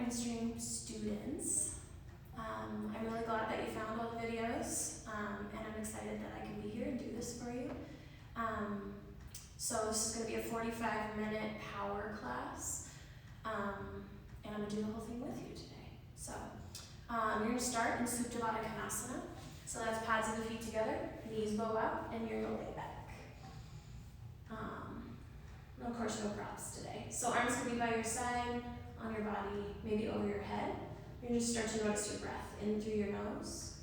PowerStream students. I'm really glad that you found all the videos, and I'm excited that I can be here and do this for you. So this is going to be a 45-minute power class, and I'm going to do the whole thing with you today. So you're going to start in Supta Konasana. So that's pads of the feet together, knees bow out, and you're going to lay back. And of course, no props today. So arms can be by your side, on your body, maybe over your head. You're just start to notice your breath in through your nose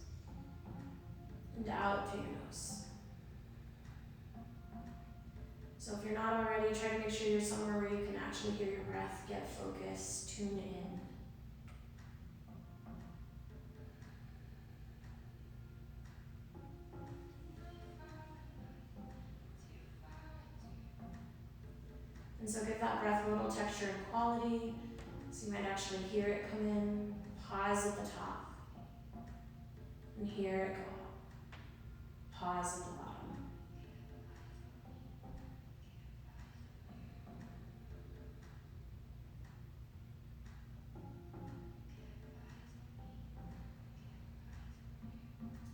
and out through your nose. So if you're not already, try to make sure you're somewhere where you can actually hear your breath, get focused, tune in. And so give that breath a little texture and quality. So you might actually hear it come in, pause at the top, and hear it go up. Pause at the bottom.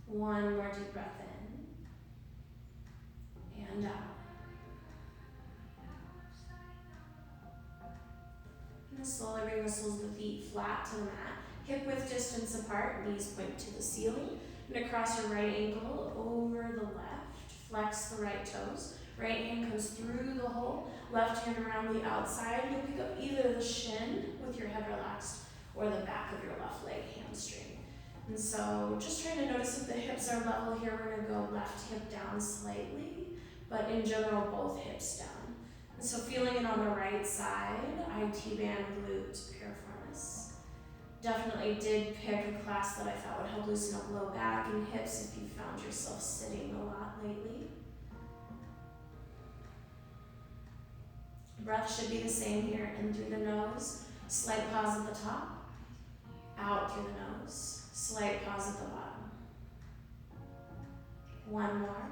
One more deep breath in, and out. And slowly bring the soles of the feet flat to the mat. Hip width distance apart, knees point to the ceiling. And across your right ankle, over the left. Flex the right toes. Right hand comes through the hole. Left hand around the outside. You'll pick up either the shin with your head relaxed or the back of your left leg hamstring. And so just trying to notice if the hips are level here. We're going to go left hip down slightly, but in general, both hips down. And so feeling it on the right side, IT band, glute, piriformis. Definitely did pick a class that I thought would help loosen up low back and hips if you found yourself sitting a lot lately. Breath should be the same here, in through the nose, slight pause at the top, out through the nose, slight pause at the bottom. One more.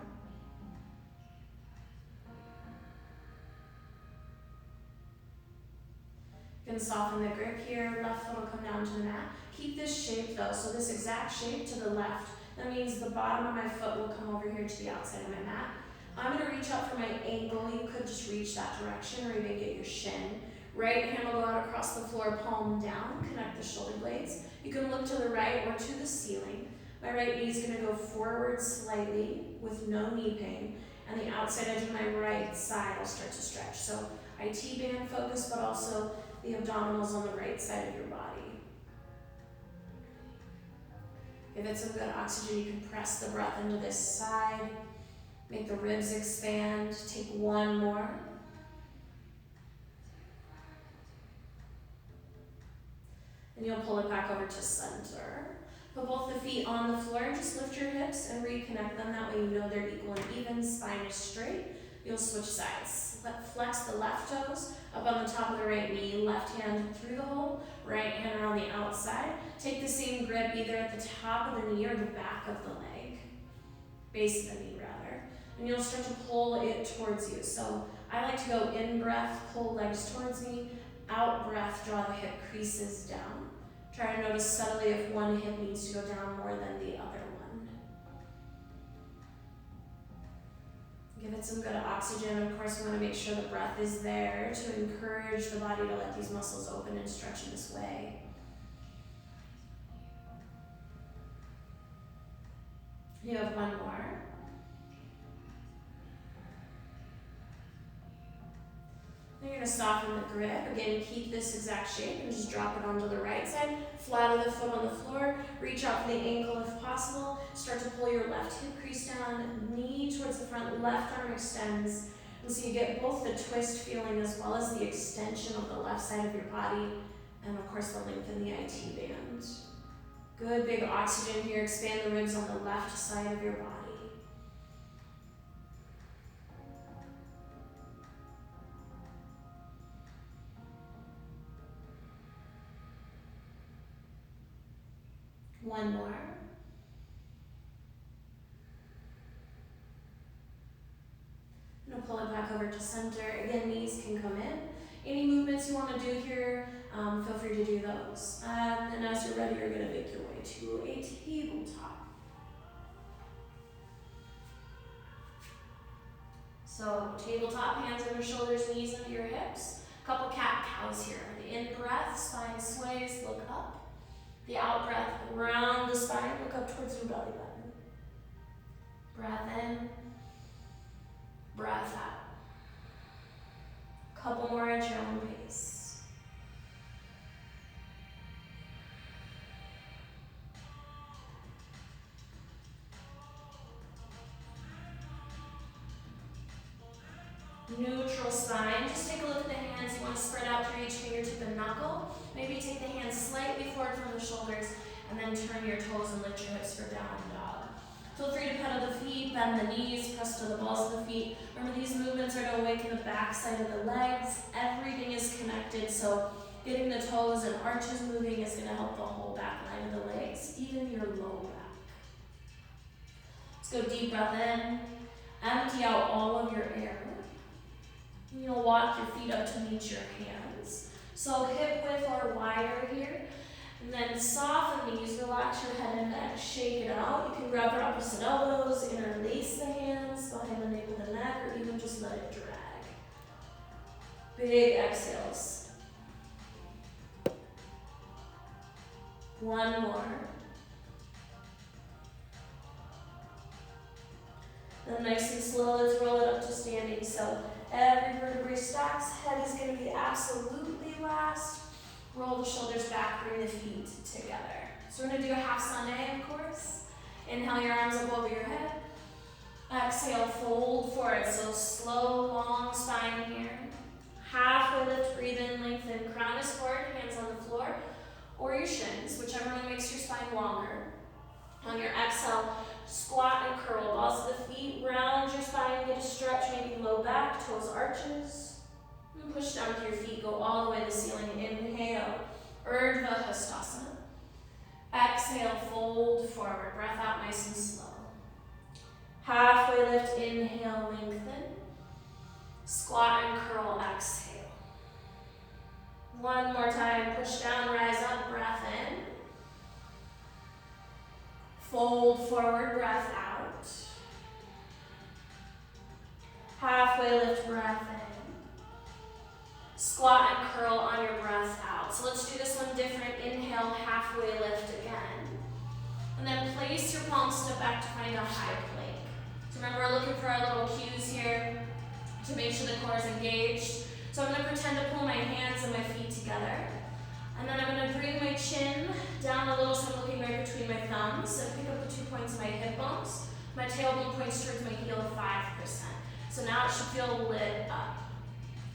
You can soften the grip here, left foot will come down to the mat. Keep this shape though, so this exact shape to the left. That means the bottom of my foot will come over here to the outside of my mat. I'm gonna reach out for my ankle. You could just reach that direction or even get your shin. Right hand will go out across the floor, palm down, connect the shoulder blades. You can look to the right or to the ceiling. My right knee is gonna go forward slightly with no knee pain, and the outside edge of my right side will start to stretch. So IT band focus, but also the abdominals on the right side of your body. Give it some good oxygen. You can press the breath into this side. Make the ribs expand. Take one more. And you'll pull it back over to center. Put both the feet on the floor and just lift your hips and reconnect them. That way you know they're equal and even. Spine is straight. You'll switch sides. Flex the left toes up on the top of the right knee, left hand through the hole, right hand around the outside. Take the same grip either at the top of the knee or the back of the leg, base of the knee rather. And you'll start to pull it towards you. So I like to go in breath, pull legs towards me, out breath, draw the hip creases down. Try to notice subtly if one hip needs to go down more than the other one. Give it some good oxygen. Of course, we want to make sure the breath is there to encourage the body to let these muscles open and stretch in this way. You have one more. Then you're going to soften the grip. Again, keep this exact shape and just drop it onto the right side. Flat of the foot on the floor. Reach out for the ankle if possible. Start to pull your left hip crease down. Knee towards the front. Left arm extends. And so you get both the twist feeling as well as the extension of the left side of your body. And of course, the length in the IT band. Good big oxygen here. Expand the ribs on the left side of your body. One more. I'm going to pull it back over to center. Again, knees can come in. Any movements you want to do here, feel free to do those. toes. And then as you're ready, you're gonna make your way to a tabletop. So tabletop, hands under shoulders, knees under your hips. Couple cat-cows here. The in-breath, spine sways, look up. The out-breath, round the spine, look up towards your belly button. Breath in, breath out. Couple more at your own pace. Neutral spine. Just take a look at the hands. You want to spread out through each fingertip and knuckle. Maybe take the hands slightly forward from the shoulders and then turn your toes and lift your hips for down dog. Feel free to pedal the feet, bend the knees, press to the balls of the feet. Remember, these movements are to awaken the back side of the legs. Everything is connected, so getting the toes and arches moving is going to help the whole back line of the legs, even your low back. Let's go deep breath in. Empty out all of your air. You'll walk your feet up to meet your hands. So hip width or wider here. And then soften these, relax your head and neck, shake it out. You can grab your opposite elbows, interlace the hands behind the nape of the neck, or even just let it drag. Big exhales. One more. Then nice and slow, let's roll it up to standing. So every vertebrae stacks, head is going to be absolutely last. Roll the shoulders back, bring the feet together. So we're going to do a half sundae, of course. Inhale your arms up over your head. Exhale, fold forward. So slow, long spine here. Halfway lift, breathe in, lengthen. Crown is forward, hands on the floor, or your shins, whichever one makes your spine longer. On your exhale, squat and curl. Balls of the feet, round your spine, get a stretch, maybe low back, toes arches. And push down with your feet, go all the way to the ceiling. Inhale, Urdhva Hastasana. Exhale, fold forward. Breath out nice and slow. Halfway lift, inhale, lengthen. Squat and curl, exhale. One more time, push down, rise up, breath in. Fold forward, breath out. Halfway lift, breath in. Squat and curl on your breath out. So let's do this one different. Inhale, halfway lift again. And then place your palms, step back to find a high plank. So remember, we're looking for our little cues here to make sure the core is engaged. So I'm going to pretend to pull my hands and my feet together. And then I'm going to bring my chin down a little so I'm looking right between my thumbs. And pick up the 2 points of my hip bones. My tailbone points towards my heel 5%. So now it should feel lit up.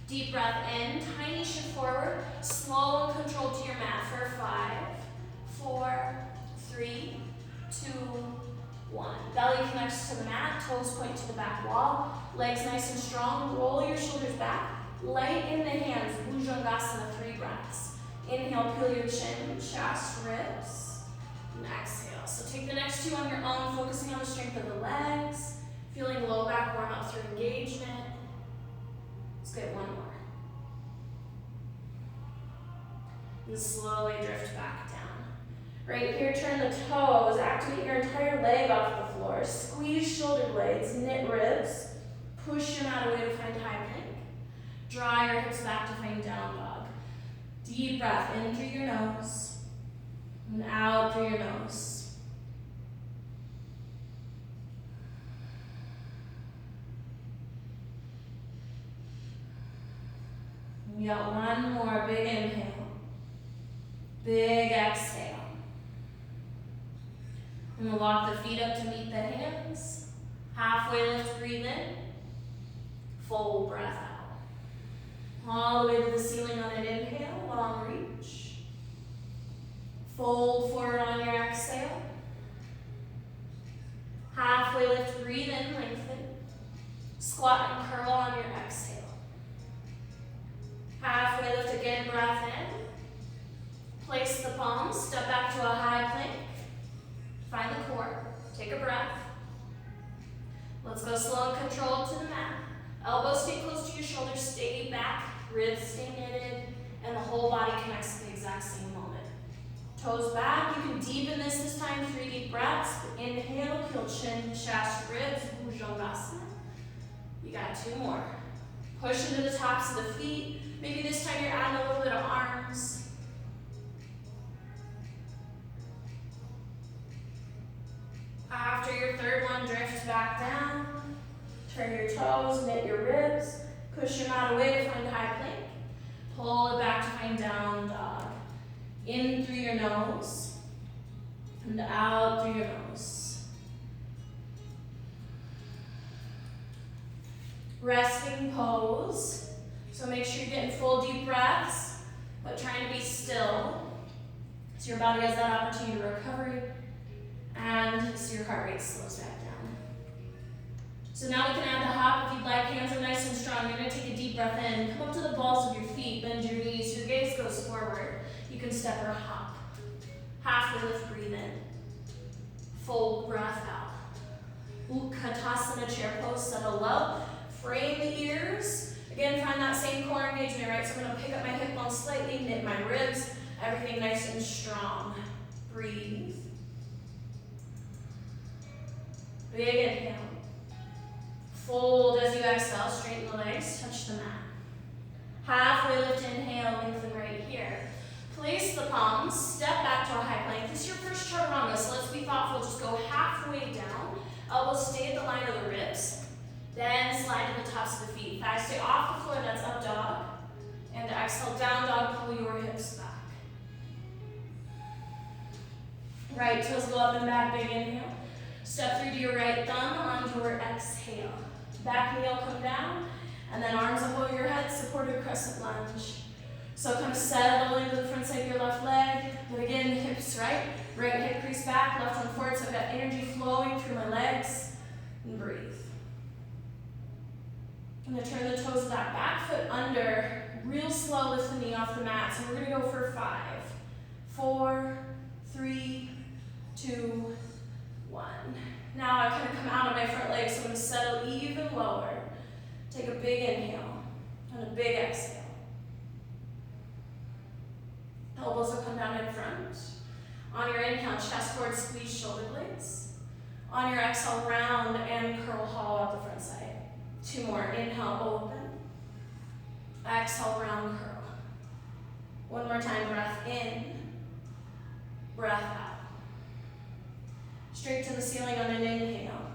Deep breath in, tiny shift forward, slow and controlled to your mat for 5, 4, 3, 2, 1. Belly connects to the mat, toes point to the back wall, legs nice and strong, roll your shoulders back, light in the hands, Bhujangasana, 3 breaths. Inhale, peel your chin, chest, ribs, and exhale. So take the next 2 on your own, focusing on the strength of the legs, feeling low back warm up through engagement. Let's get one more. And slowly drift back down. Right here, turn the toes, activate your entire leg off the floor. Squeeze shoulder blades, knit ribs. Push your mat away to find high plank. Draw your hips back to find down dog. Deep breath in through your nose and out through your nose. We got one more big inhale, big exhale. And we'll walk the feet up to meet the hands. Halfway lift, breathe in. Fold, breath out. All the way to the ceiling on an inhale, long reach. Fold forward on your exhale. Halfway lift, breathe in, lengthen. Squat and curl on your exhale. Halfway lift again, breath in. Place the palms, step back to a high plank. Find the core, take a breath. Let's go slow and controlled to the mat. Elbows stay close to your shoulders, stay back, ribs stay knitted, and the whole body connects at the exact same moment. Toes back. You can deepen this time. 3 deep breaths. Inhale, peel chin, chest, ribs, Bhujangasana. You got 2 more. Push into the tops of the feet. Maybe this time you're adding a little bit of arms. After your third one, drift back down. Turn your toes, knit your ribs. Push your mat away to find high plank. Pull it back to find down dog. In through your nose and out through your nose. Resting pose. So make sure you're getting full deep breaths, but trying to be still. So your body has that opportunity to recovery and so your heart rate slows back down. So now we can add the hop if you'd like. Hands are nice and strong. You're going to take a deep breath in. Come up to the balls of your feet. Bend your knees. Your gaze goes forward. You can step or hop. Halfway lift, breathe in. Full breath out. Utkatasana chair pose, settle low. Frame the ears. Again, find that same core engagement, right? So I'm going to pick up my hip bone slightly, knit my ribs. Everything nice and strong. Breathe. Big inhale. Fold as you exhale, straighten the legs, touch the mat. Halfway lift, inhale, lengthen right here. Place the palms, step back to a high plank. This is your first chaturanga, so let's be thoughtful. Just go halfway down. Elbows stay at the line of the ribs. Then slide to the tops of the feet. Thighs stay off the floor, that's up dog. And exhale, down dog, pull your hips back. Right toes go up and back, big inhale. Step through to your right thumb on your exhale. Back knee will come down, and then arms up over your head, supported crescent lunge. So kind of settle into the front side of your left leg, but again, hips right hip crease back, left one forward, so I've got energy flowing through my legs, and breathe. I'm gonna turn the toes of that back foot under, real slow, lift the knee off the mat, so we're gonna go for 5, 4, 3, 2, 1. Now I kind of come out of my front leg, so I'm going to settle even lower. Take a big inhale and a big exhale. Elbows will come down in front. On your inhale, chest forward, squeeze shoulder blades. On your exhale, round and curl hollow out the front side. 2 more. Inhale, open. Exhale, round, curl. 1 more time, breath in, breath out. Straight to the ceiling on an inhale.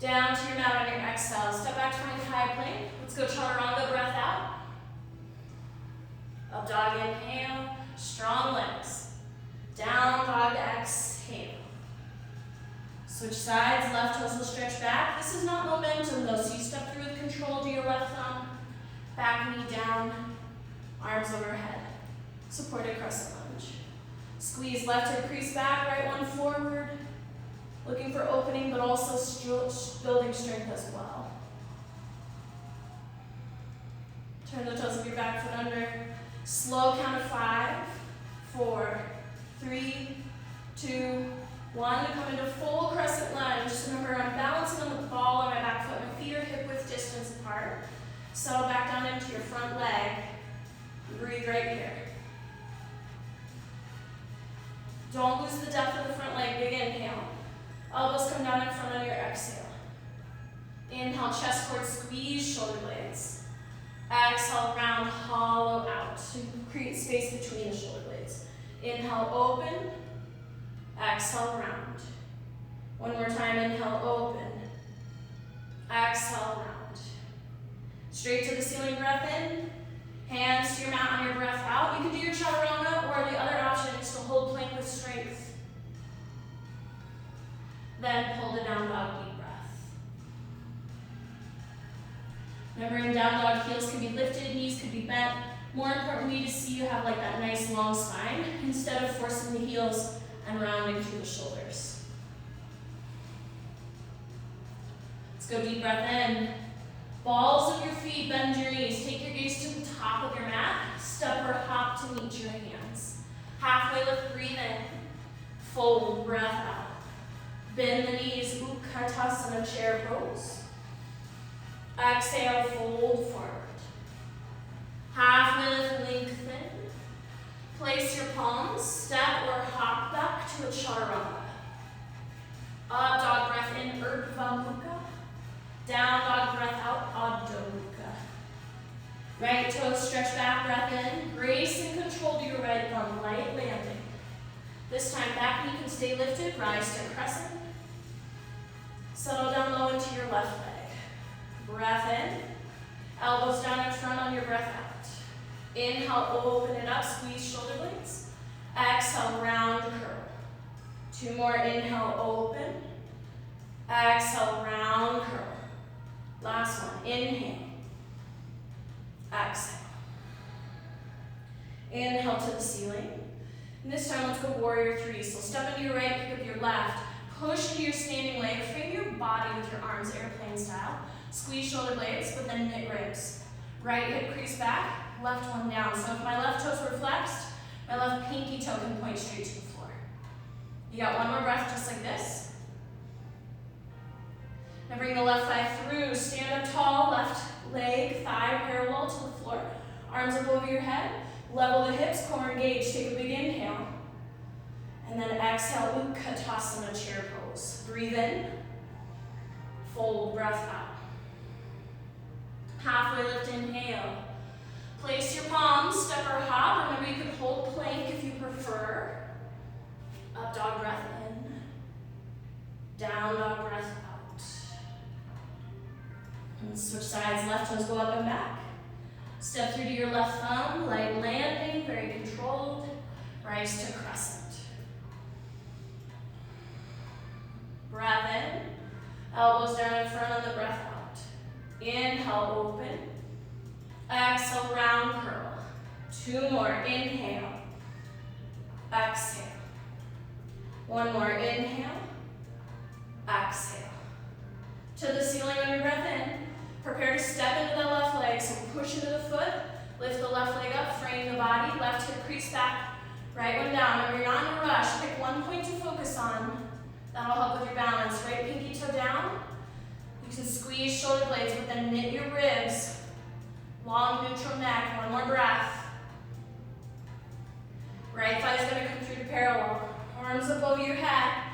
Down to your mat on your exhale. Step back to find high plank. Let's go chaturanga, breath out. Up dog, inhale. Strong legs. Down dog, exhale. Switch sides, left toes will stretch back. This is not momentum though, so you step through with control to your left thumb. Back knee down, arms overhead. Supported crescent lunge. Squeeze left hip crease back, right one forward. Looking for opening, but also building strength as well. Turn the toes of your back foot under. Slow count of 5, 4, 3, 2, 1. Come into full crescent lunge. Just remember, I'm balancing on the ball of my back foot. My feet are hip width distance apart. Settle back down into your front leg. Breathe right here. Don't lose the depth of the front leg. Big inhale. Elbows come down in front on your exhale. Inhale, chest forward, squeeze shoulder blades. Exhale, round, hollow out to create space between the shoulder blades. Inhale, open. Exhale, round. 1 more time, inhale, open. Exhale, round. Straight to the ceiling, breath in. Hands to your mat on your breath out. You can do your chaturanga, or the other option is to hold plank with strength. Then pull to down dog, deep breath. Remember, in down dog, heels can be lifted, knees could be bent. More importantly, to see you have like that nice long spine instead of forcing the heels and rounding through the shoulders. Let's go deep breath in. Balls of your feet, bend your knees. Take your gaze to the top of your mat. Step or hop to meet your hands. Halfway lift, breathe in. Fold, breath out. Bend the knees, Utkatasana chair pose. Exhale, fold forward. Halfway lift, lengthen. Place your palms, step or hop back to a chaturanga. Up dog breath in, Urdhva Mukha. Down dog breath out, Adho Mukha. Right toes stretch back, breath in. Grace and control to your right thumb, light landing. This time back knee can stay lifted, rise to crescent. Settle down low into your left leg. Breath in, elbows down in front on your breath out. Inhale, open it up, squeeze shoulder blades. Exhale, round curl. 2 more, inhale, open. Exhale, round curl. Last one, inhale. Exhale. Inhale to the ceiling. And this time, let's go warrior 3. So step into your right, pick up your left. Push into your standing leg. Frame your body with your arms, airplane style. Squeeze shoulder blades, but then knit ribs. Right hip crease back. Left one down. So if my left toes were flexed, my left pinky toe can point straight to the floor. You got one more breath just like this. Now bring the left thigh through. Stand up tall, left leg, thigh parallel to the floor. Arms up over your head. Level the hips, core engaged. Take a big inhale. And then exhale, Utkatasana chair pose. Breathe in. Fold, breath out. Halfway lift, inhale. Place your palms, step or hop. Remember you can hold plank if you prefer. Up dog breath in. Down dog breath out. And switch sides, left toes go up and back. Step through to your left thumb, light landing, very controlled. Rise to crescent. Breath in. Elbows down in front on the breath out. Inhale, open. Exhale, round curl. 2 more, inhale. Exhale. 1 more, inhale. Exhale. To the ceiling on your breath in. Prepare to step into the left leg, so push into the foot. Lift the left leg up, frame the body. Left hip crease back, right one down. Remember, you're not in a rush. Pick one point to focus on. That'll help with your balance. Right pinky toe down. You can squeeze shoulder blades, but then knit your ribs. Long neutral neck, 1 more breath. Right thigh is going to come through to parallel. Arms up over your head.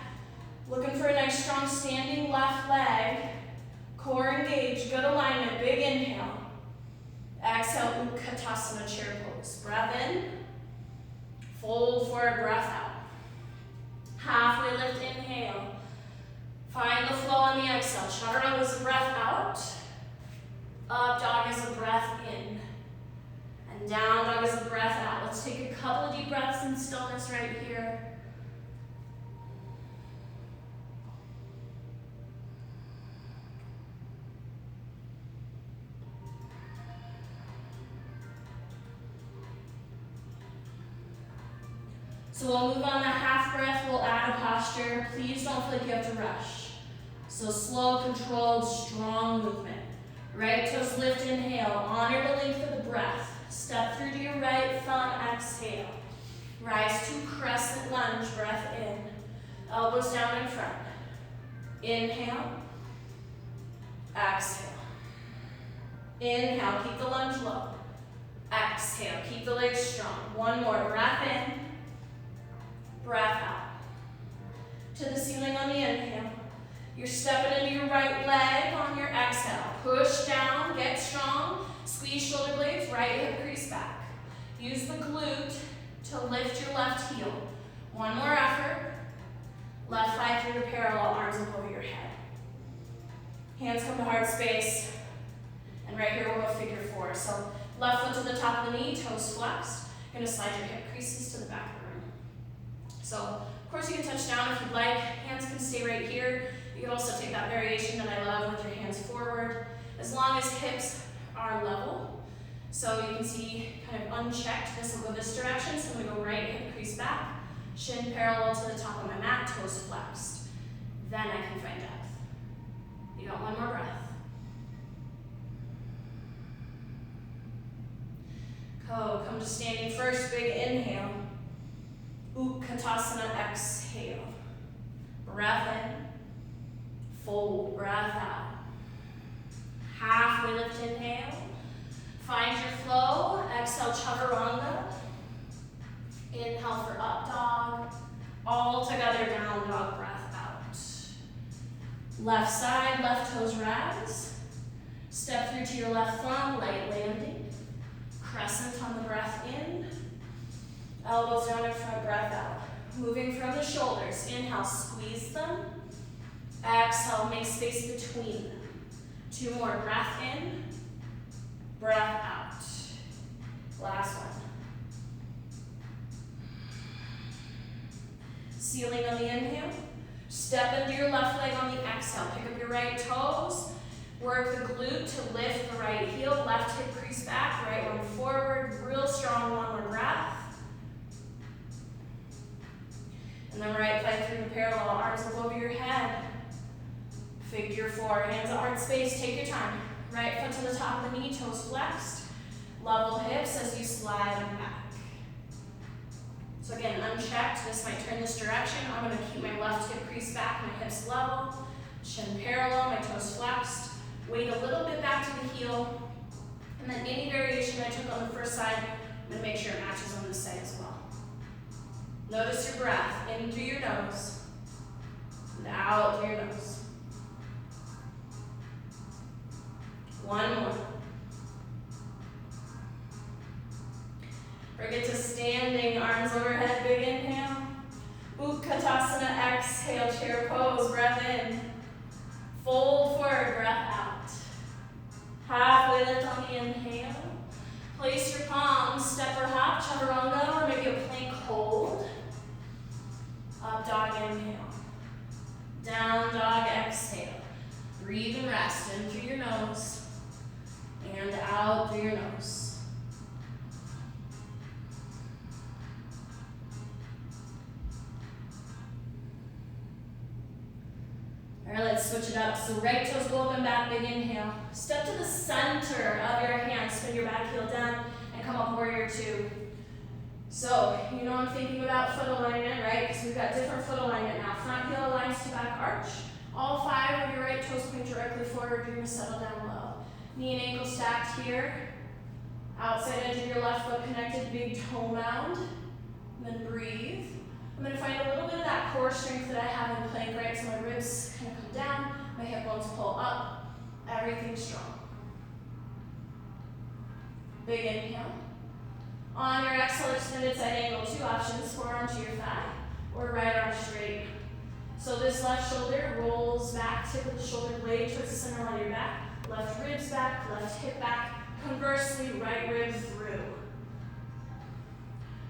Looking for a nice strong standing left leg. Core engaged, good alignment, big inhale. Exhale, Utkatasana chair pose. Breath in. Fold forward, breath out. Halfway lift, inhale. Find the flow on the exhale. Chaturanga is a breath out. Up dog is a breath in. And down dog is a breath out. Let's take a couple of deep breaths in stillness right here. So we'll move on that half breath, we'll add a posture. Please don't feel like you have to rush. So slow, controlled, strong movement. Right toes lift, inhale. Honor the length of the breath. Step through to your right thumb, exhale. Rise to crescent lunge, breath in. Elbows down in front. Inhale. Exhale. Inhale, keep the lunge low. Exhale, keep the legs strong. 1 more, breath in. Breath out. To the ceiling on the inhale. You're stepping into your right leg on your exhale. Push down, get strong. Squeeze shoulder blades, right hip crease back. Use the glute to lift your left heel. 1 more effort. Left thigh through the parallel, arms up over your head. Hands come to heart space. And right here we'll go figure 4. So left foot to the top of the knee, toes flexed. You're gonna slide your hip creases to the back of the room. So, of course you can touch down if you'd like. Hands can stay right here. You can also take that variation that I love with your hands forward, as long as hips are level. So you can see kind of unchecked, this will go this direction. So I'm gonna go right hip crease back, shin parallel to the top of my mat, toes flexed. Then I can find depth. You got 1 more breath. Come to standing first, big inhale. Utkatasana, exhale. Breath in. Fold, breath out. Halfway lift, inhale. Find your flow. Exhale, chaturanga. Inhale for up dog. All together, down dog, breath out. Left side, left toes rise. Step through to your left thumb, light landing. Crescent on the breath in. Elbows down in front, breath out. Moving from the shoulders, inhale, squeeze them. Exhale, make space between them. 2 more, breath in, breath out. Last one. Ceiling on the inhale. Step into your left leg on the exhale. Pick up your right toes. Work the glute to lift the right heel. Left hip crease back, right one forward. Real strong, 1 more breath. And then right leg through the parallel, arms up over your head. Figure 4, hands at heart space, take your time. Right foot to the top of the knee, toes flexed. Level hips as you slide them back. So again, unchecked, this might turn this direction. I'm going to keep my left hip crease back, my hips level. Chin parallel, my toes flexed. Weight a little bit back to the heel. And then any variation I took on the first side, I'm going to make sure it matches on this side as well. Notice your breath, in through your nose, and out through your nose. 1 more. Bring it to standing, arms overhead, big inhale. Utkatasana, exhale, chair pose, breath in. Fold forward, breath out. Halfway lift on the inhale. Place your palms, step or hop, chaturanga, or maybe a plank hold. Up dog, inhale. Down dog, exhale. Breathe and rest in through your nose and out through your nose. All right, let's switch it up. So right toes go up and back, big inhale. Step to the center of your hands, spin your back heel down, and come up warrior 2. So, you know I'm thinking about foot alignment, right? Because we've got different foot alignment now. Front heel aligns to back arch. All 5 of your right toes point directly forward. You're going to settle down low. Knee and ankle stacked here. Outside edge of your left foot connected, big toe mound. And then breathe. I'm going to find a little bit of that core strength that I have in plank, right? So my ribs kind of come down, my hip bones pull up, everything's strong. Big inhale. On your exhale, extended side angle, 2 options, forearm to your thigh, or right arm straight. So this left shoulder rolls back, tip of the shoulder blade towards the center line of your back, left ribs back, left hip back, conversely, right rib through.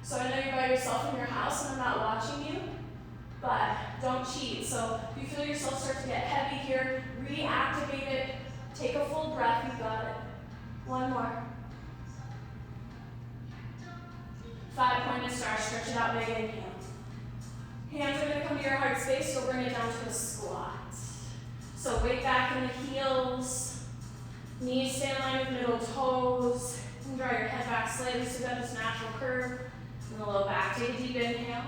So I know you're by yourself in your house and I'm not watching you, but don't cheat. So if you feel yourself start to get heavy here, reactivate it, take a full breath, you got it. 1 more. 5-pointed star, stretch it out, big inhale. Hands are going to come to your heart space, you'll bring it down to a squat. So weight back in the heels, knees stay in line with middle toes, and draw your head back slightly so you got this natural curve in the low back. Take a deep inhale,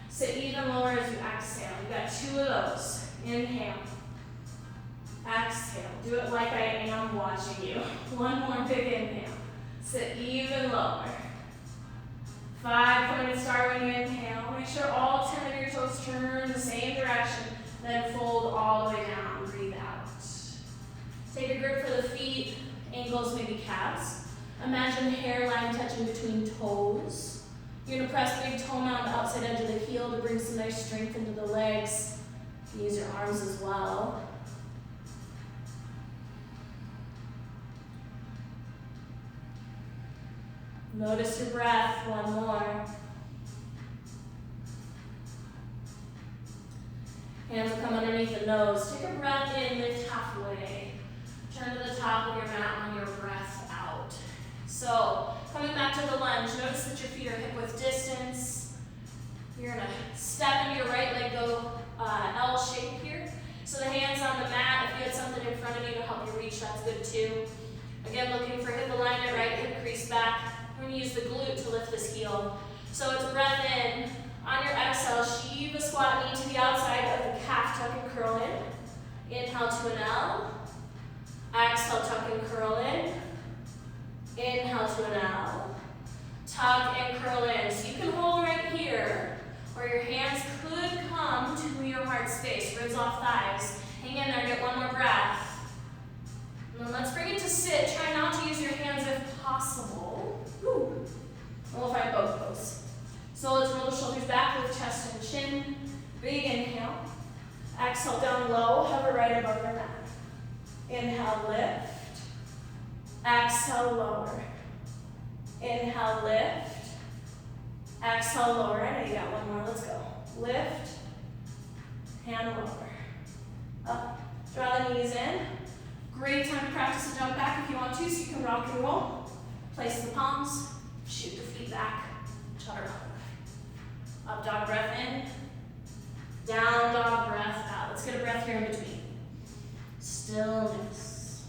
sit even lower as you exhale. You got 2 of those. Inhale, exhale. Do it like I am watching you. 1 more big inhale, sit even lower. 5-pointed star when you inhale. Make sure all 10 of your toes turn the same direction, then fold all the way down. Breathe out. Take a grip for the feet, ankles, maybe calves. Imagine hairline touching between toes. You're going to press big toe mound outside edge of the heel to bring some nice strength into the legs. You can use your arms as well. Notice your breath, 1 more. Hands will come underneath the nose. Take a breath in, lift halfway. Turn to the top of your mat on your breath out. So, coming back to the lunge, notice that your feet are hip width distance. You're gonna step into your right leg, go L shape here. So the hands on the mat, if you had something in front of you to help you reach, that's good too. Again, looking for hip alignment, right hip crease back. We're going to use the glute to lift this heel. So it's a breath in. On your exhale, Shiva squat, knee to the outside of the calf, tuck and curl in. Inhale to an L. Exhale, tuck and curl in. Inhale to an L. tuck and curl in. So you can hold right here, or your hands could come to your heart space, ribs off thighs. Hang in there, get one more breath. And then let's bring it to sit. Try not to use your hands if possible. Woo. And we'll find both pose. So let's roll the shoulders back, lift chest and chin. Big inhale. Exhale down low, hover right above your mat. Inhale, lift. Exhale, lower. Inhale, lift. Exhale, lower. I know you got one more. Let's go. Lift. Hand lower. Up. Draw the knees in. Great time to practice a jump back if you want to, so you can rock and roll. Place the palms. Shoot the feet back. Chaturanga. Up dog breath in. Down dog breath out. Let's get a breath here in between. Stillness.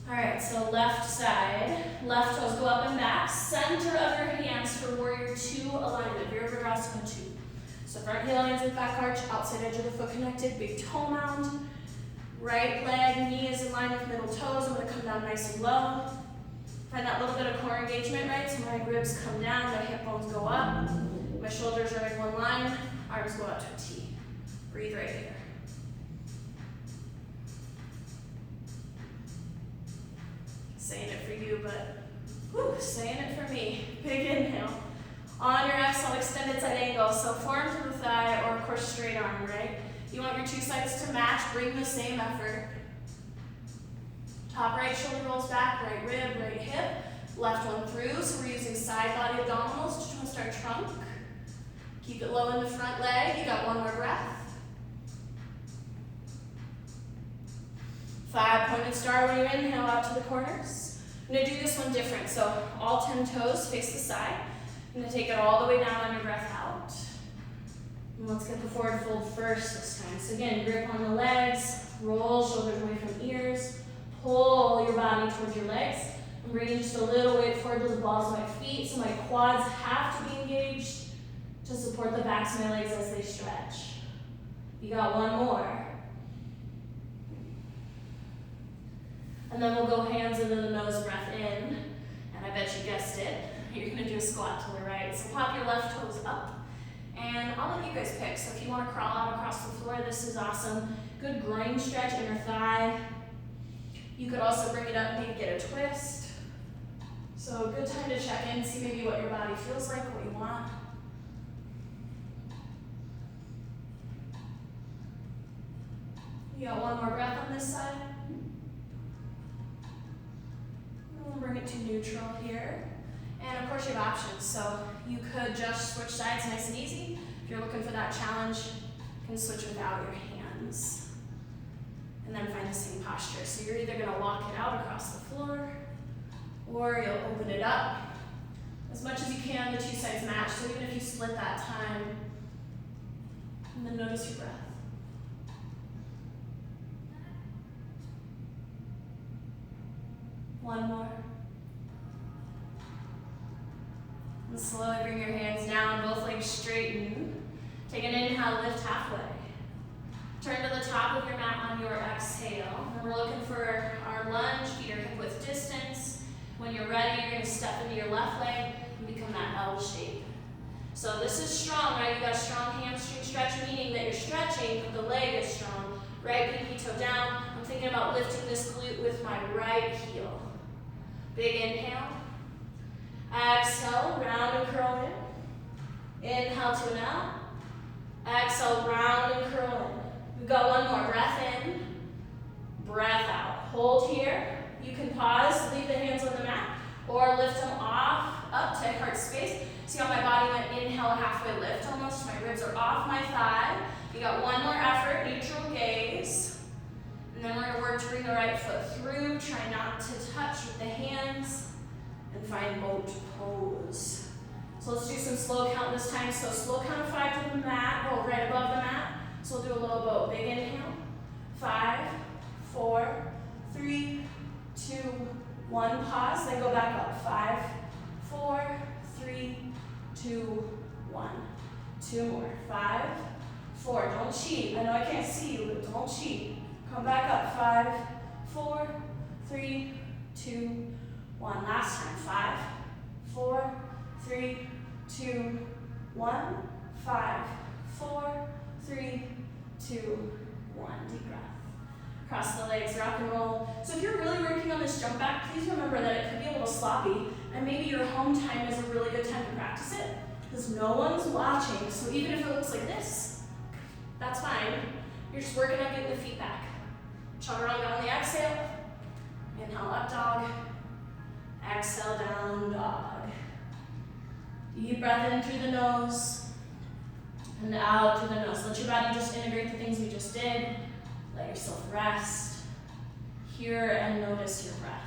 All right, so left side. Left toes go up and back. Center of your hands for warrior two alignment. Virabhadrasana 2. So front heel lands with back arch, outside edge of the foot connected, big toe mound. Right leg, knee is in line with middle toes. I'm gonna come down nice and low. Find that little bit of core engagement, right? So my ribs come down, my hip bones go up. My shoulders are in one line, arms go out to a T. Breathe right here. Saying it for you, but whew, saying it for me. Big inhale. On your exhale, extend it at angle. So forearm to the thigh, or of course straight arm, right? You want your two sides to match, bring the same effort. Top right shoulder rolls back, right rib, right hip. Left one through, so we're using side body abdominals to twist our trunk. Keep it low in the front leg. You got one more breath. 5 pointed star when you inhale out to the corners. I'm gonna do this one different. So all 10 toes face the side. I'm gonna take it all the way down on your breath out. And let's get the forward fold first this time. So again, grip on the legs, roll shoulders away from ears, pull your body towards your legs. I'm bringing just a little weight forward to the balls of my feet, so my quads have to be engaged to support the backs of my legs as they stretch. You got one more. And then we'll go hands into the nose, breath in. And I bet you guessed it, you're gonna do a squat to the right. So pop your left toes up. And I'll let you guys pick. So if you want to crawl out across the floor, this is awesome. Good groin stretch, inner thigh. You could also bring it up and maybe get a twist. So good time to check in, see maybe what your body feels like, what you want. You got one more breath on this side. And we'll bring it to neutral here. And of course you have options, so you could just switch sides nice and easy. If you're looking for that challenge, you can switch without your hands. And then find the same posture. So you're either gonna walk it out across the floor, or you'll open it up. As much as you can, the two sides match, so even if you split that time, and then notice your breath. One more. And slowly bring your hands down, both legs straighten. Take an inhale, lift halfway. Turn to the top of your mat on your exhale. And we're looking for our lunge, feet are hip width distance. When you're ready, you're gonna step into your left leg and become that L shape. So this is strong, right? You got a strong hamstring stretch, meaning that you're stretching, but the leg is strong. Right pinky toe down. I'm thinking about lifting this glute with my right heel. Big inhale. Exhale, round and curl in. Inhale to an L. Exhale, round and curl in. We've got one more. Breath in, breath out. Hold here. You can pause, leave the hands on the mat, or lift them off, up to heart space. See how my body went inhale, halfway lift almost. My ribs are off my thigh. You got one more effort, neutral gaze. And then we're gonna work to bring the right foot through. Try not to touch with the hands. And find boat pose. So let's do some slow count this time. So slow count of 5 to the mat, roll right above the mat. So we'll do a little boat. Big inhale. 5, 4, 3, 2, 1. Pause, then go back up. 5, 4, 3, 2, 1. 2 more. 5, 4. Don't cheat. I know I can't see you, but don't cheat. Come back up. 5, 4, 3, 2, 1. Last time. 5, 4, 3, 2, 1. 5, 4, 3, 2, 1. Deep breath. Cross the legs, rock and roll. So if you're really working on this jump back, please remember that it could be a little sloppy, and maybe your home time is a really good time to practice it, because no one's watching. So even if it looks like this, that's fine. You're just working on getting the feet back. Chaturanga on the exhale. Inhale, up dog. Exhale, down dog. Deep breath in through the nose and out through the nose. Let your body just integrate the things we just did. Let yourself rest. Hear and notice your breath.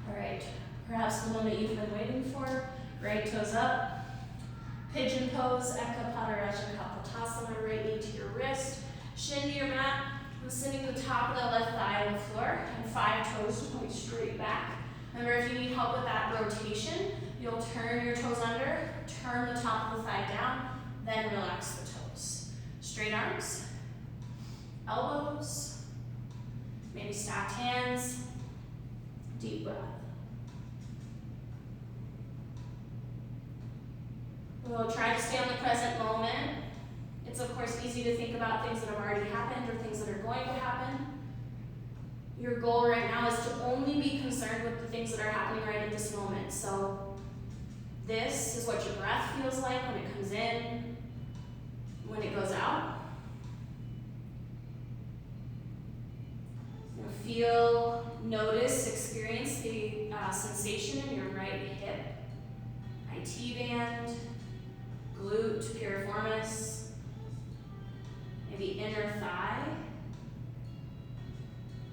All right, perhaps the one that you've been waiting for. Right toes up. Pigeon pose, Eka Padaraja Kapotasana, right knee to your wrist, shin to your mat, sending the top of the left thigh on the floor, and 5 toes point straight back. Remember, if you need help with that rotation, you'll turn your toes under, turn the top of the thigh down, then relax the toes. Straight arms, elbows, maybe stacked hands, deep breath. We'll try to stay on the present moment. It's of course easy to think about things that have already happened or things that are going to happen. Your goal right now is to only be concerned with the things that are happening right at this moment. So this is what your breath feels like when it comes in, when it goes out. Feel, notice, experience the sensation in your right hip, IT band, glute, piriformis, maybe inner thigh.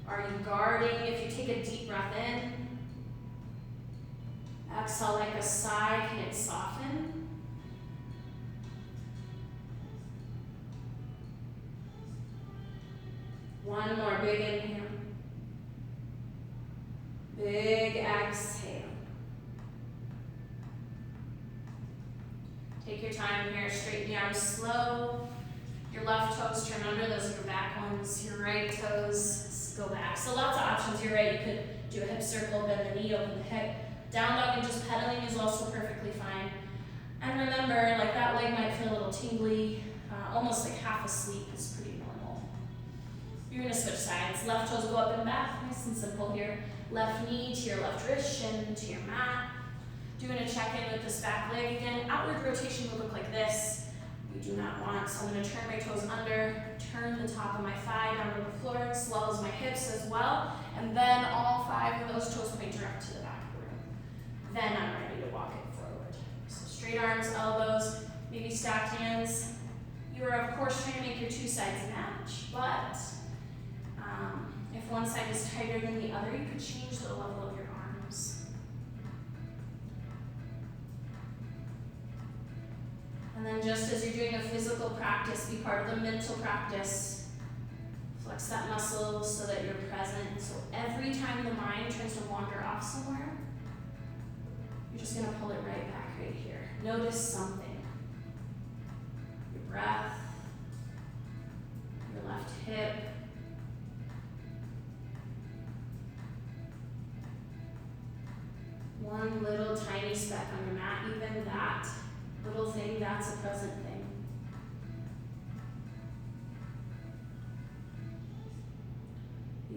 Are you guarding? If you take a deep breath in, exhale like a sigh, can it soften? One more big inhale. Big exhale. Take your time here, straighten the arms slow. Your left toes turn under, those are your back ones. Your right toes go back. So lots of options. You're right, you could do a hip circle, bend the knee, open the hip. Down dog and just pedaling is also perfectly fine. And remember, like that leg might feel a little tingly, almost like half asleep is pretty normal. You're gonna switch sides. Left toes go up and back, nice and simple here. Left knee to your left wrist, shin to your mat. Doing a check-in with this back leg again. Outward rotation would look like this. We do not want, so I'm gonna turn my toes under, turn the top of my thigh down to the floor, as well as my hips as well, and then all 5 of those toes point direct to the back of the room. Then I'm ready to walk it forward. So straight arms, elbows, maybe stacked hands. You are of course trying to make your 2 sides match, but if one side is tighter than the other, you could change the level of your arms. And then just as you're doing a physical practice, be part of the mental practice. Flex that muscle so that you're present. So every time the mind tries to wander off somewhere, you're just gonna pull it right back right here. Notice something. Your breath, your left hip, one little tiny speck on your mat, even that little thing, that's a present thing.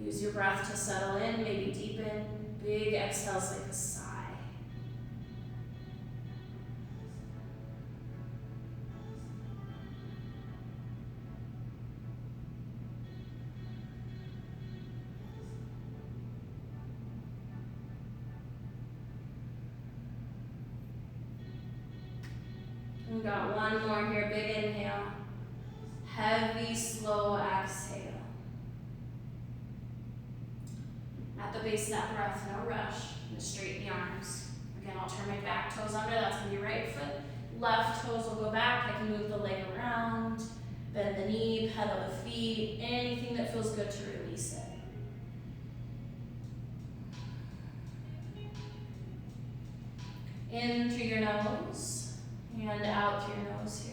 Use your breath to settle in, maybe deepen. Big exhales like a sigh. We got one more here, big inhale. Heavy, slow exhale. At the base of that breath, no rush. And straighten the arms. Again, I'll turn my back toes under, that's gonna be right foot. Left toes will go back, I can move the leg around, bend the knee, pedal the feet, anything that feels good to release it. In through your nose and out through your nose here.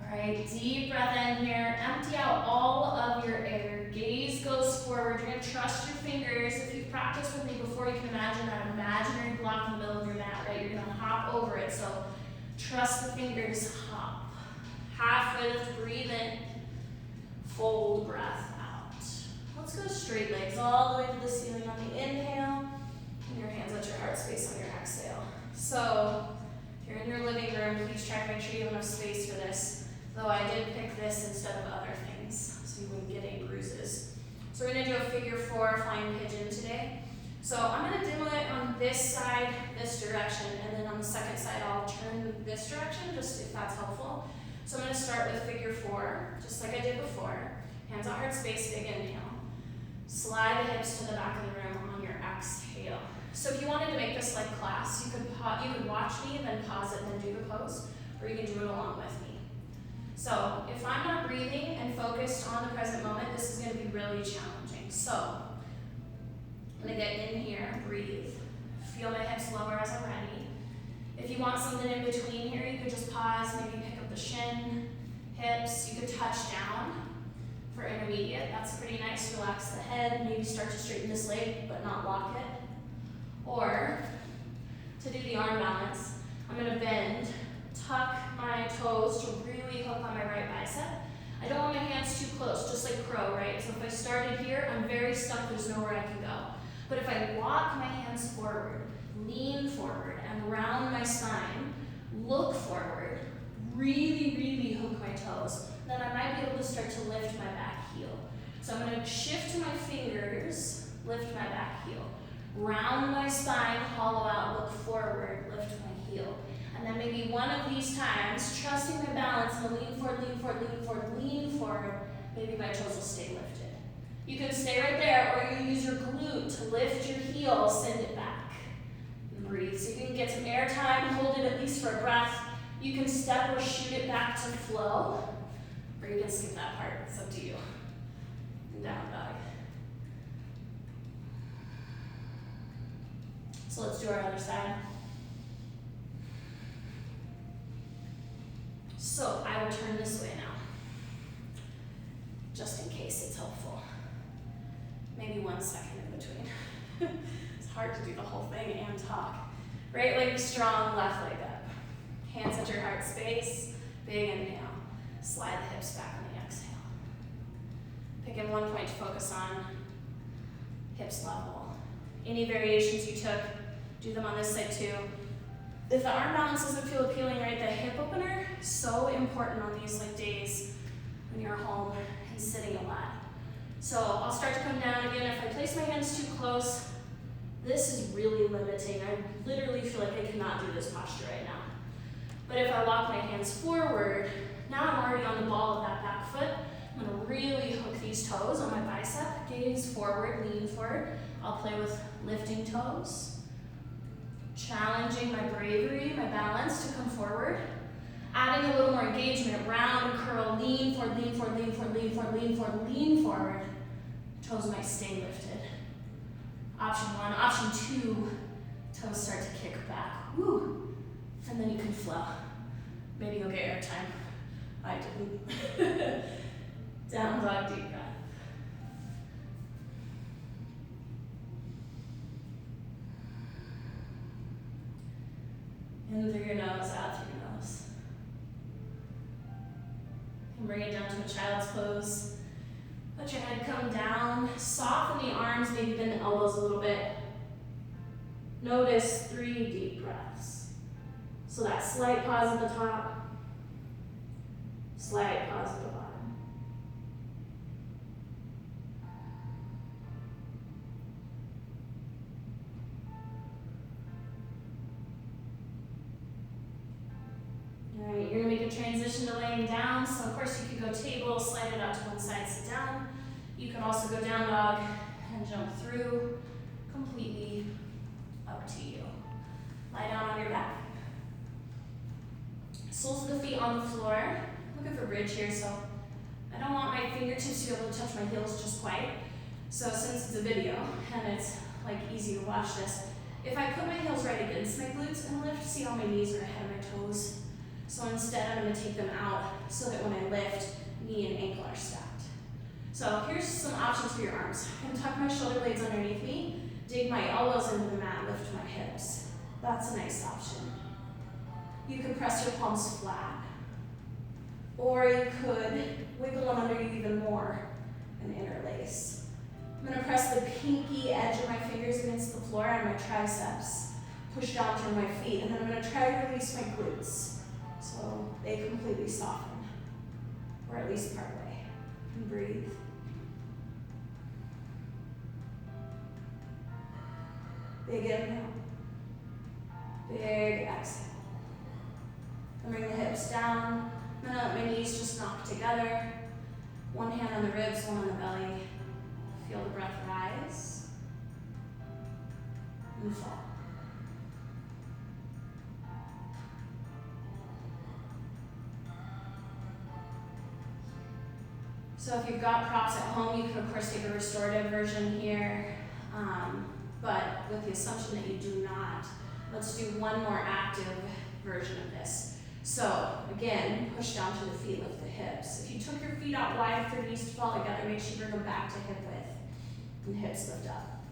All right, deep breath in here. Empty out all of your air. Gaze goes forward. You're going to trust your fingers. If you've practiced with me before, you can imagine that imaginary block in the middle of your mat, right? You're going to hop over it. So trust the fingers, hop. Half lift, breathe in. Fold, breath out. Let's go straight legs all the way to the ceiling on the inhale. And your hands at your heart space on your exhale. So if you're in your living room, please try to make sure you have enough space for this. Though I did pick this instead of other things, so you wouldn't get any bruises. So we're going to do a figure 4 flying pigeon today. So I'm going to demo it on this side, this direction, and then on the second side I'll turn this direction, just if that's helpful. So I'm going to start with figure 4, just like I did before. Hands on heart space, big inhale. Slide the hips to the back of the room on your exhale. So if you wanted to make this like class, you could watch me, then pause it, then do the pose, or you can do it along with me. So if I'm not breathing and focused on the present moment, this is going to be really challenging. So I'm going to get in here, breathe. Feel my hips lower as I'm ready. If you want something in between here, you could just pause, maybe pick up the shin, hips. You could touch down for intermediate. That's pretty nice. Relax the head. Maybe start to straighten this leg, but not lock it. Or to do the arm balance, I'm going to bend, tuck my toes to really hook on my right bicep. I don't want my hands too close, just like crow, right? So if I started here, I'm very stuck, there's nowhere I can go. But if I walk my hands forward, lean forward, and round my spine, look forward, really, really hook my toes, then I might be able to start to lift my back heel. So I'm going to shift to my fingers, lift my back heel. Round my spine, hollow out, look forward, lift my heel. And then maybe one of these times, trusting my balance, and lean forward, lean forward, lean forward, lean forward, maybe my toes will stay lifted. You can stay right there, or you use your glute to lift your heel, send it back. And breathe. So you can get some air time, hold it at least for a breath. You can step or shoot it back to flow, or you can skip that part, it's up to you. And down dog. So let's do our other side. So I will turn this way now, just in case it's helpful. Maybe 1 second in between. It's hard to do the whole thing and talk. Right leg strong, left leg up. Hands at your heart space, big inhale. Slide the hips back on the exhale. Pick one point to focus on, hips level. Any variations you took, do them on this side too. If the arm balance doesn't feel appealing, right, the hip opener is so important on these like days when you're home and sitting a lot. So I'll start to come down again. If I place my hands too close, this is really limiting. I literally feel like I cannot do this posture right now. But if I walk my hands forward, now I'm already on the ball of that back foot. I'm gonna really hook these toes on my bicep, gaze forward, lean forward. I'll play with lifting toes. Challenging my bravery, my balance to come forward. Adding a little more engagement, round, curl, lean forward, lean forward, lean forward, lean forward, lean forward, lean forward. Toes might stay lifted. Option 1. Option 2, toes start to kick back. Woo! And then you can flow. Maybe you'll get air time. I didn't. Down dog, deep breath. In through your nose, out through your nose. And bring it down to a child's pose. Let your head come down. Soften the arms, maybe bend the elbows a little bit. Notice 3 deep breaths. So that slight pause at the top, slight pause at the bottom. All right, you're gonna make a transition to laying down. So of course you could go table, slide it out to one side, sit down. You can also go down dog and jump through, completely up to you. Lie down on your back. Soles of the feet on the floor. Looking for bridge here, so I don't want my fingertips to be able to touch my heels just quite. So since it's a video and it's like easy to watch this, if I put my heels right against my glutes and lift, see how my knees are ahead of my toes. So instead I'm gonna take them out so that when I lift, knee and ankle are stacked. So here's some options for your arms. I can tuck my shoulder blades underneath me, dig my elbows into the mat, lift my hips. That's a nice option. You could press your palms flat, or you could wiggle them under you even more and interlace. I'm gonna press the pinky edge of my fingers against the floor on my triceps, push down through my feet, and then I'm gonna try to release my glutes so they completely soften, or at least part way. And breathe. Big inhale, big exhale. And bring the hips down. I'm gonna let my knees just knock together. One hand on the ribs, one on the belly. Feel the breath rise and fall. So if you've got props at home, you can of course take a restorative version here, but with the assumption that you do not, let's do one more active version of this. So again, push down to the feet, lift the hips. If you took your feet out wide for your knees to fall together, make sure you bring them back to hip width and hips lift up.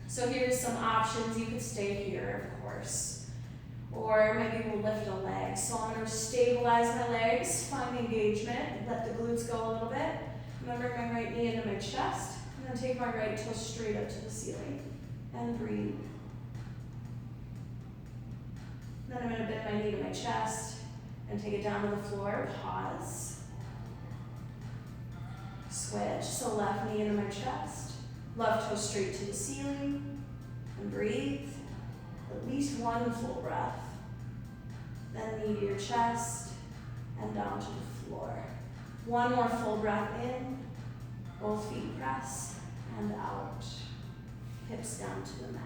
So here's some options. You could stay here, of course, or maybe we'll lift a leg. So I'm going to stabilize my legs, find engagement, let the glutes go a little bit. I'm going to bring my right knee into my chest, and then take my right toe straight up to the ceiling, and breathe. Then I'm going to bend my knee to my chest, and take it down to the floor, pause. Switch, so left knee into my chest, left toe straight to the ceiling, and breathe. At least one full breath. Then knee to your chest, and down to the floor. One more full breath in, both feet press, and out. Hips down to the mat.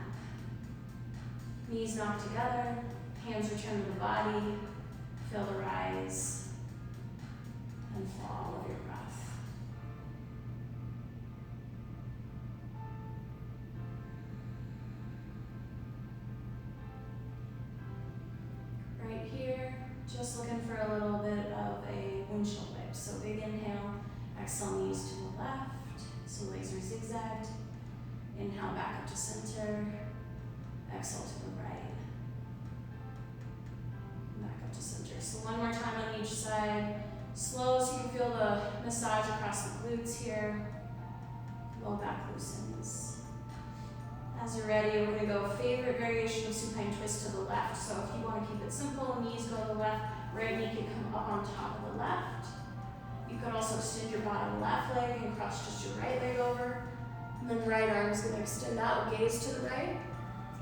Knees knock together, hands return to the body, feel the rise and fall of your breath. Right here, just looking for a little bit of a windshield wipe. So big inhale, exhale, knees to the left, so legs are zigzagged. Inhale back up to center, exhale to the right. Back up to center. So one more time on each side. Slow so you can feel the massage across the glutes here. Low back loosens. As you're ready, we're going to go favorite variation of supine twist to the left. So if you want to keep it simple, knees go to the left, right knee can come up on top of the left. You could also extend your bottom left leg and cross just your right leg over. And then right arm's going to extend out, gaze to the right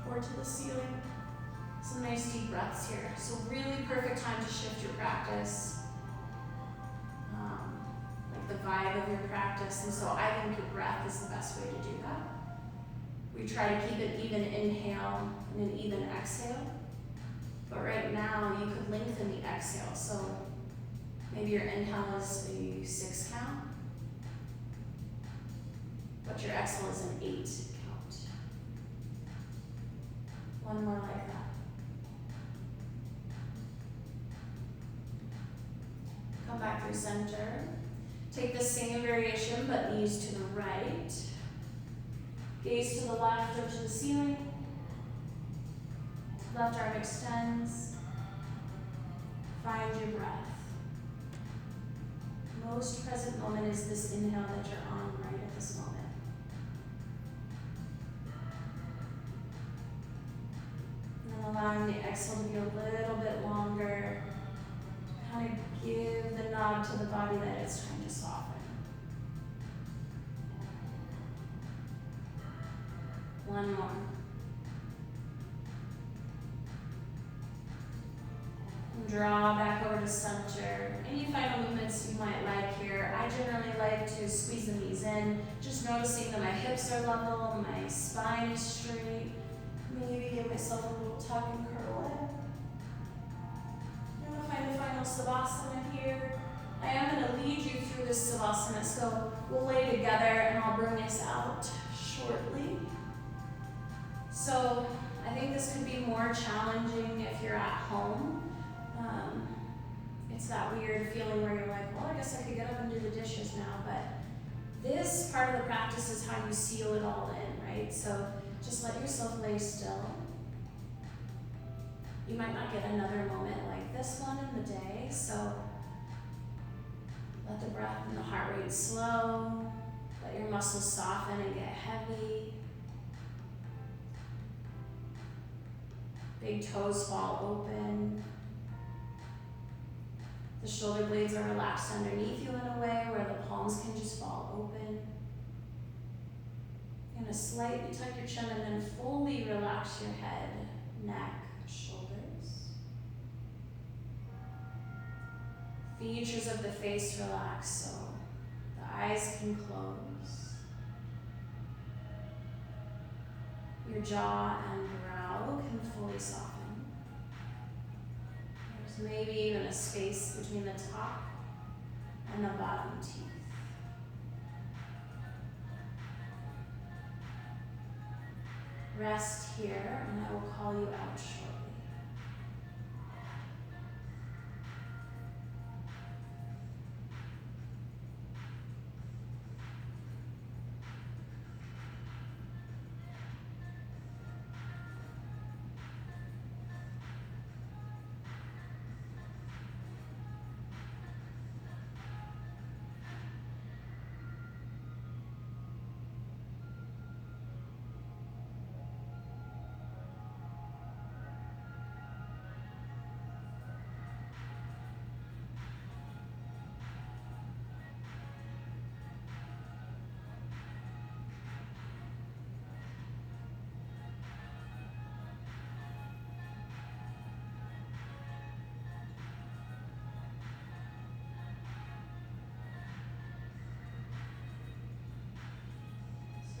or to the ceiling. Some nice deep breaths here. So really perfect time to shift your practice, like the vibe of your practice. And so I think your breath is the best way to do that. We try to keep it even inhale and an even exhale. But right now you could lengthen the exhale. So maybe your inhale is a 6 count, but your exhale is an 8 count. One more like that. Come back through center. Take the same variation, but knees to the right. Gaze to the left or to the ceiling. Left arm extends. Find your breath. Most present moment is this inhale that you're on right at this moment. And then allowing the exhale to be a little bit longer. Kind of give the nod to the body that it's trying to soften. One more. And draw back over to center. Any final movements you might like here. I generally like to squeeze the knees in, just noticing that my hips are level, my spine is straight. Maybe give myself a little tuck and curl in. I'm going to find a final savasana here. I am going to lead you through this savasana, so we'll lay together and I'll bring this out shortly. So I think this could be more challenging if you're at home. It's that weird feeling where you're like, well, I guess I could get up and do the dishes now, but this part of the practice is how you seal it all in, right? So just let yourself lay still. You might not get another moment like this one in the day, so let the breath and the heart rate slow. Let your muscles soften and get heavy. Big toes fall open. The shoulder blades are relaxed underneath you in a way where the palms can just fall open. You're going to slightly tuck your chin and then fully relax your head, neck, shoulders. Features of the face relax so the eyes can close. Your jaw and brow can fully soften. There's maybe even a space between the top and the bottom teeth. Rest here, and I will call you out shortly.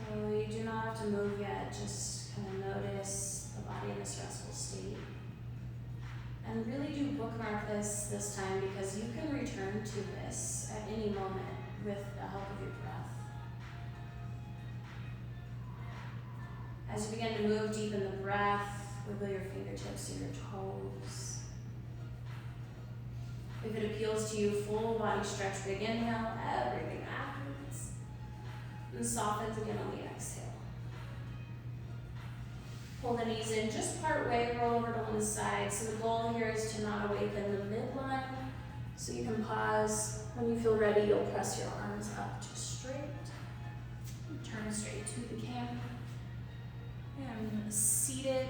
So you do not have to move yet, just kind of notice the body in this restful state. And really do bookmark this time because you can return to this at any moment with the help of your breath. As you begin to move, deepen the breath, wiggle your fingertips to your toes. If it appeals to you, full body stretch, big inhale, everything afterwards. And softens again on the exhale. Pull the knees in just part way, roll over to one side. So the goal here is to not awaken the midline. So you can pause. When you feel ready, you'll press your arms up to straight. Turn straight to the camera. And seated,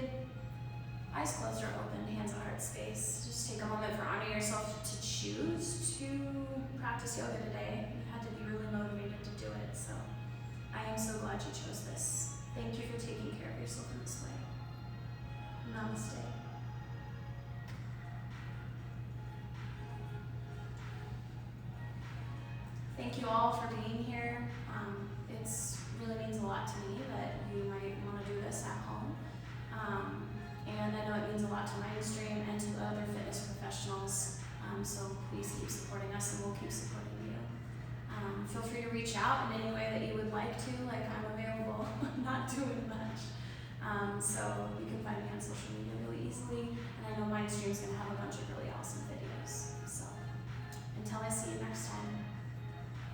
eyes closed or open, hands at heart space. Just take a moment for honor yourself to choose to practice yoga today. You had to be really motivated to do it, so I am so glad you chose this. Thank you for taking care of yourself in this way. Namaste. Thank you all for being here. It really means a lot to me that you might want to do this at home. And I know it means a lot to Mindstream and to the other fitness professionals. So please keep supporting us and we'll keep supporting you. Feel free to reach out in any way that you would like to. Like, I'm available, not doing much. So you can find me on social media really easily. And I know Mindstream's going to have a bunch of really awesome videos. So until I see you next time.